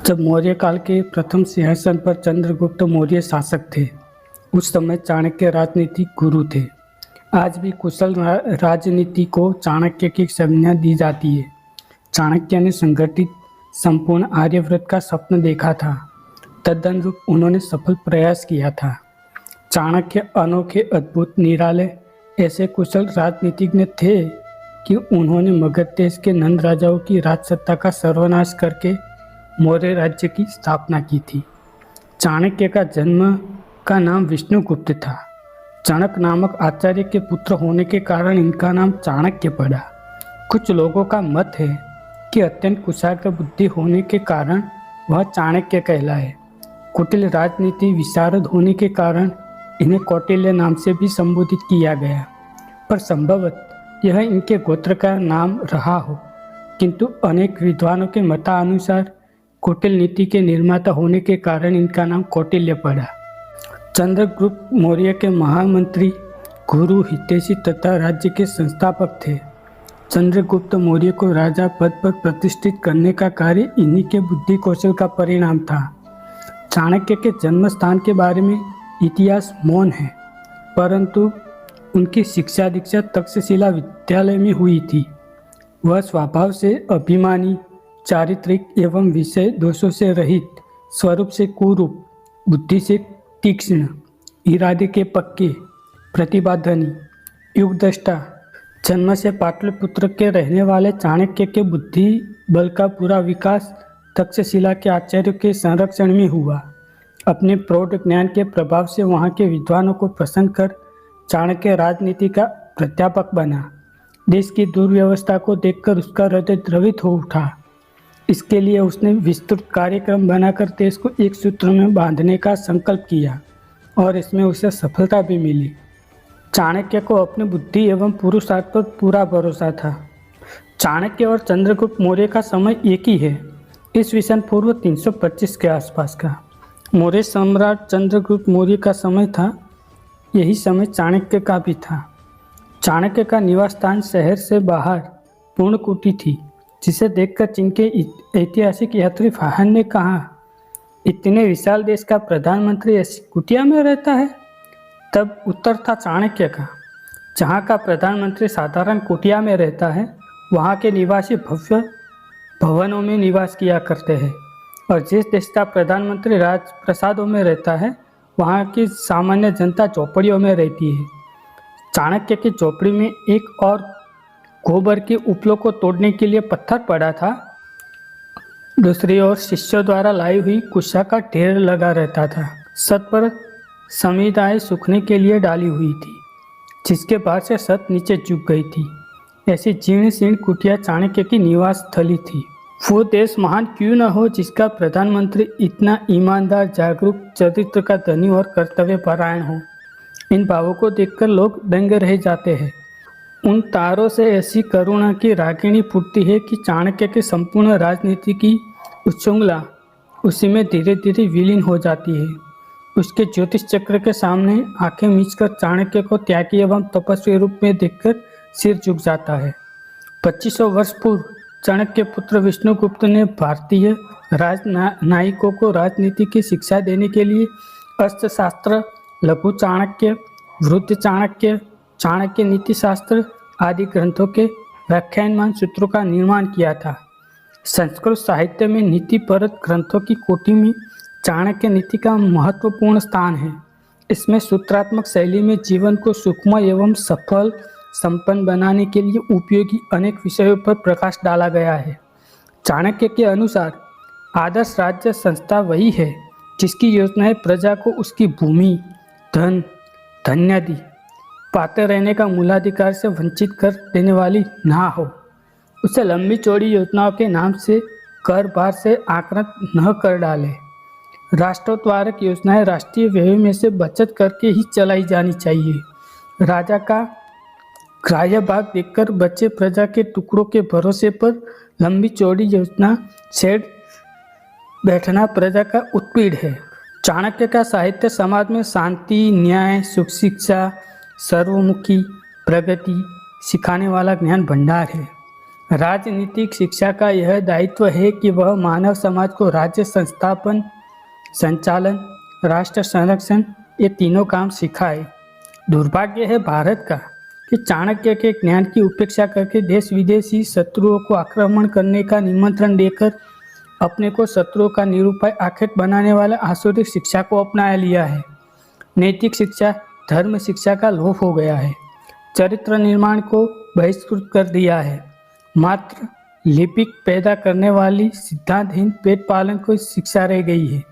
जब मौर्य काल के प्रथम सिंहासन पर चंद्रगुप्त मौर्य शासक थे, उस समय चाणक्य राजनीतिक गुरु थे। आज भी कुशल राजनीति को चाणक्य की संज्ञा दी जाती है। चाणक्य ने संगठित संपूर्ण आर्यव्रत का स्वप्न देखा था, तदनुरूप उन्होंने सफल प्रयास किया था। चाणक्य अनोखे, अद्भुत, निराले ऐसे कुशल राजनीतिज्ञ थे कि उन्होंने मगध देश के नंद राजाओं की राजसत्ता का सर्वनाश करके मौर्य राज्य की स्थापना की थी। चाणक्य का जन्म का नाम विष्णुगुप्त था। चाणक्य नामक आचार्य के पुत्र होने के कारण इनका नाम चाणक्य पड़ा। कुछ लोगों का मत है कि अत्यंत कुशाग्र बुद्धि होने के कारण वह चाणक्य कहलाए। कुटिल राजनीति विशारद होने के कारण इन्हें कौटिल्य नाम से भी संबोधित किया गया, पर संभवतः यह इनके गोत्र का नाम रहा हो। किंतु अनेक विद्वानों के मतानुसार कौटिल्य नीति के निर्माता होने के कारण इनका नाम कौटिल्य पड़ा। चंद्रगुप्त मौर्य के महामंत्री, गुरु, हितैषी तथा राज्य के संस्थापक थे। चंद्रगुप्त मौर्य को राजा पद पर प्रतिष्ठित करने का कार्य इन्हीं के बुद्धि कौशल का परिणाम था। चाणक्य के जन्म स्थान के बारे में इतिहास मौन है, परंतु उनकी शिक्षा दीक्षा तक्षशिला विद्यालय में हुई थी। वह स्वभाव से अभिमानी, चारित्रिक एवं विषय दोषों से रहित, स्वरूप से कुरूप, बुद्धि से तीक्ष्ण, इरादे के पक्के, प्रतिभाधनी, युगदृष्टा, जन्म से पाटलिपुत्र के रहने वाले चाणक्य के बुद्धि बल का पूरा विकास तक्षशिला के आचार्यों के संरक्षण में हुआ। अपने प्रौढ़ ज्ञान के प्रभाव से वहाँ के विद्वानों को प्रसन्न कर चाणक्य राजनीति का प्राध्यापक बना। देश की दुर्व्यवस्था को देखकर उसका हृदय द्रवित हो उठा। इसके लिए उसने विस्तृत कार्यक्रम बनाकर देश को एक सूत्र में बांधने का संकल्प किया और इसमें उसे सफलता भी मिली। चाणक्य को अपनी बुद्धि एवं पुरुषार्थ पर पूरा भरोसा था। चाणक्य और चंद्रगुप्त मौर्य का समय एक ही है, ईस्वीसन पूर्व 325 के आसपास का। मौर्य सम्राट चंद्रगुप्त मौर्य का समय था, यही समय चाणक्य का भी था। चाणक्य का निवास स्थान शहर से बाहर पूर्णकुटी थी, जिसे देखकर चीन के ऐतिहासिक यात्री फाहन ने कहा, इतने विशाल देश का प्रधानमंत्री ऐसी कुटिया में रहता है। तब उत्तर था चाणक्य का, जहाँ का प्रधानमंत्री साधारण कुटिया में रहता है, वहाँ के निवासी भव्य भवनों में निवास किया करते हैं, और जिस देश का प्रधानमंत्री राजप्रसादों में रहता है, वहाँ की सामान्य जनता झोपड़ियों में रहती है। चाणक्य की झोपड़ी में एक और गोबर के उपलों को तोड़ने के लिए पत्थर पड़ा था। दूसरी ओर शिष्यों द्वारा लाई हुई कुशा का ढेर लगा रहता था। छत पर समिधाएं सूखने के लिए डाली हुई थी, जिसके बाद से छत नीचे झुक गई थी। ऐसी जीर्ण शीर्ण कुटिया चाणक्य की निवास स्थली थी। वो देश महान क्यों न हो जिसका प्रधानमंत्री इतना ईमानदार, जागरूक, चरित्र का धनी और कर्तव्य परायण हो। इन भावों को देखकर लोग दंग रह जाते हैं। उन तारों से ऐसी करुणा की रागिणी फूटती है कि चाणक्य के संपूर्ण राजनीति की उच्छृंखला उसी में धीरे धीरे विलीन हो जाती है। उसके ज्योतिष चक्र के सामने आंखें मीचकर चाणक्य को त्यागी एवं तपस्वी रूप में देखकर सिर झुक जाता है। 2500 वर्ष पूर्व चाणक्य पुत्र विष्णुगुप्त ने भारतीय राजनायिकों को राजनीति की शिक्षा देने के लिए अर्थशास्त्र, लघु चाणक्य, वृद्ध चाणक्य, चाणक्य नीति शास्त्र आदि ग्रंथों के व्याख्यानमान सूत्रों का निर्माण किया था। संस्कृत साहित्य में नीतिपरक ग्रंथों की कोटि में चाणक्य नीति का महत्वपूर्ण स्थान है। इसमें सूत्रात्मक शैली में जीवन को सुखमय एवं सफल संपन्न बनाने के लिए उपयोगी अनेक विषयों पर प्रकाश डाला गया है। चाणक्य के अनुसार आदर्श राज्य संस्था वही है जिसकी योजनाएं प्रजा को उसकी भूमि, धन, धन्यादि पाते रहने का मूलाधिकार से वंचित कर देने वाली ना हो। उसे लंबी चौड़ी योजनाओं के नाम से कर भार से आक्रांत न कर डाले। राष्ट्रोत्थारक योजनाएं राष्ट्रीय व्यय में से बचत करके ही चलाई जानी चाहिए। राजा का ग्राह्य भाग देखकर बचे प्रजा के टुकड़ों के भरोसे पर लंबी चौड़ी योजना छेड़ बैठना प्रजा का उत्पीड़ है। चाणक्य का साहित्य समाज में शांति, न्याय, सुख, शिक्षा, सर्वमुखी प्रगति सिखाने वाला ज्ञान भंडार है। राजनीतिक शिक्षा का यह दायित्व है कि वह मानव समाज को राज्य संस्थापन, संचालन, राष्ट्र संरक्षण ये तीनों काम सिखाए। दुर्भाग्य है भारत का कि चाणक्य के ज्ञान की उपेक्षा करके देश विदेशी शत्रुओं को आक्रमण करने का निमंत्रण देकर अपने को शत्रुओं का निरुपाय आखेट बनाने वाला आसुरिक शिक्षा को अपना लिया है। नैतिक शिक्षा धर्म शिक्षा का लोप हो गया है। चरित्र निर्माण को बहिष्कृत कर दिया है। मात्र लिपिक पैदा करने वाली सिद्धांतहीन पेट पालन को शिक्षा रह गई है।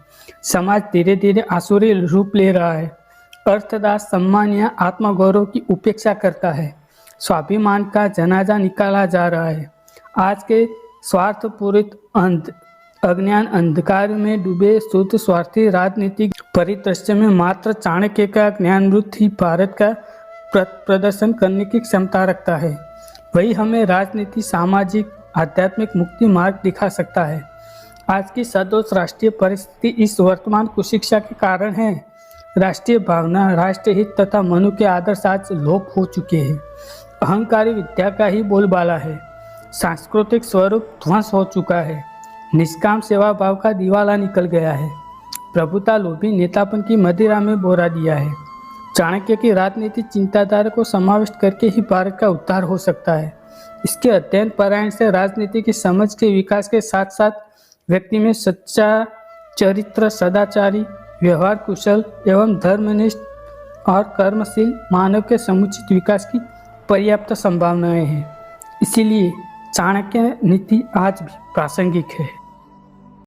समाज धीरे धीरे आसुरी रूप ले रहा है। अर्थदास सम्मान या आत्मगौरव की उपेक्षा करता है। स्वाभिमान का जनाजा निकाला जा रहा है। आज के स्वार्थपूरित अज्ञान अंधकार में डूबे शुद्ध स्वार्थी राजनीतिक परिदृश्य में मात्र चाणक्य का ज्ञानामृत ही भारत का प्रदर्शन करने की क्षमता रखता है। वही हमें राजनीति, सामाजिक, आध्यात्मिक मुक्ति मार्ग दिखा सकता है। आज की सदोष राष्ट्रीय परिस्थिति इस वर्तमान कुशिक्षा के कारण है। राष्ट्रीय भावना, राष्ट्रहित तथा मनु के आदर्श आज लोप हो चुके हैं। अहंकारी विद्या का ही बोलबाला है। सांस्कृतिक स्वरूप ध्वंस हो चुका है। निष्काम सेवा भाव का दिवाला निकल गया है। प्रभुता लोभी नेतापन की मदिरा में बोरा दिया है। चाणक्य की राजनीति चिंताधारा को समाविष्ट करके ही भारत का उद्धार हो सकता है। इसके अध्ययन परायण से राजनीति की समझ के विकास के साथ साथ व्यक्ति में सच्चा चरित्र, सदाचारी, व्यवहार कुशल एवं धर्मनिष्ठ और कर्मशील मानव के समुचित विकास की पर्याप्त संभावनाएं हैं। इसीलिए चाणक्य नीति आज भी प्रासंगिक है।